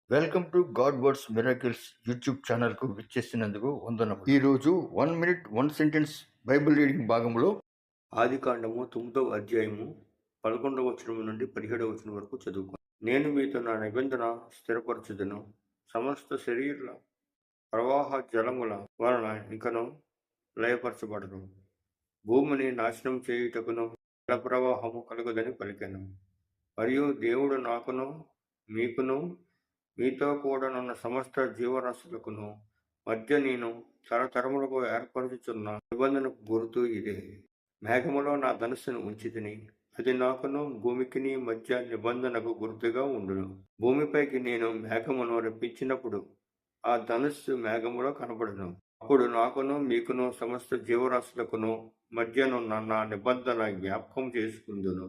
Welcome to God words miracles YouTube ఛానల్కు విచ్చేసినందుకు వందనము. ఈరోజు 1 మినిట్ 1 సెంటెన్స్ బైబిల్ రీడింగ్ భాగంలో ఆదికాండము 9వ అధ్యాయము 11వ వచనం నుండి 17వ వచనం వరకు చదువుకో. నేను మీతో నా నిబంధన స్థిరపరచుదును, సమస్త శరీర ప్రవాహ జలముల వలన ఇంకను లయపరచబడను, భూమిని నాశనం చేయుటకును జల ప్రవాహము కలుగుదని పలికెను. మరియు దేవుడు నాకును మీకును మీతో కూడానున్న సమస్త జీవరాశులకును మధ్య నేను తరతరములకు ఏర్పరచుచున్న నిబంధనకు గుర్తు ఇదే. మేఘములో నా ధనుస్సును ఉంచితిని, అది నాకును భూమికిని మధ్య నిబంధనకు గుర్తుగా ఉండును. భూమిపైకి నేను మేఘమును రప్పించినప్పుడు ఆ ధనుస్సు మేఘములో కనబడును. అప్పుడు నాకును మీకును సమస్త జీవరాశులకును మధ్యనున్న నా నిబంధన జ్ఞాపకం చేసుకుందును.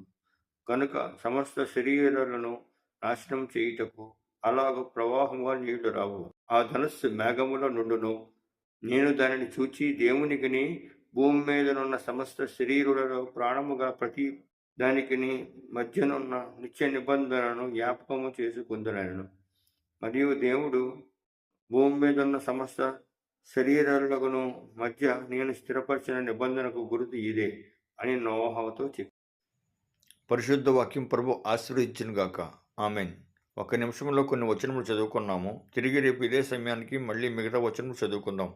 కనుక సమస్త శరీరాలను నాశనం చేయుటకు అలాగ ప్రవాహంగా నీళ్లు రావు. ఆ ధనుస్సు మేఘముల నుండును. నేను దానిని చూచి దేవునికిని భూమి మీదనున్న సమస్త శరీరులలో ప్రాణముగా ప్రతి దానికిని మధ్యనున్న నిత్య నిబంధనను జ్ఞాపకము చేసుకుందునను. మరియు దేవుడు భూమి మీదున్న సమస్త శరీరాలకు మధ్య నేను స్థిరపరిచిన నిబంధనకు గుర్తు ఇదే అని నోవహుతో చెప్పి. పరిశుద్ధ వాక్యం ప్రభు ఆశీర్వదించును గాక. ఆమెన్. ఒక నిమిషంలో కొన్ని వచనములు చదువుకున్నాము. తిరిగి రేపు ఇదే సమయానికి మళ్ళీ మిగతా వచనములు చదువుకుందాం.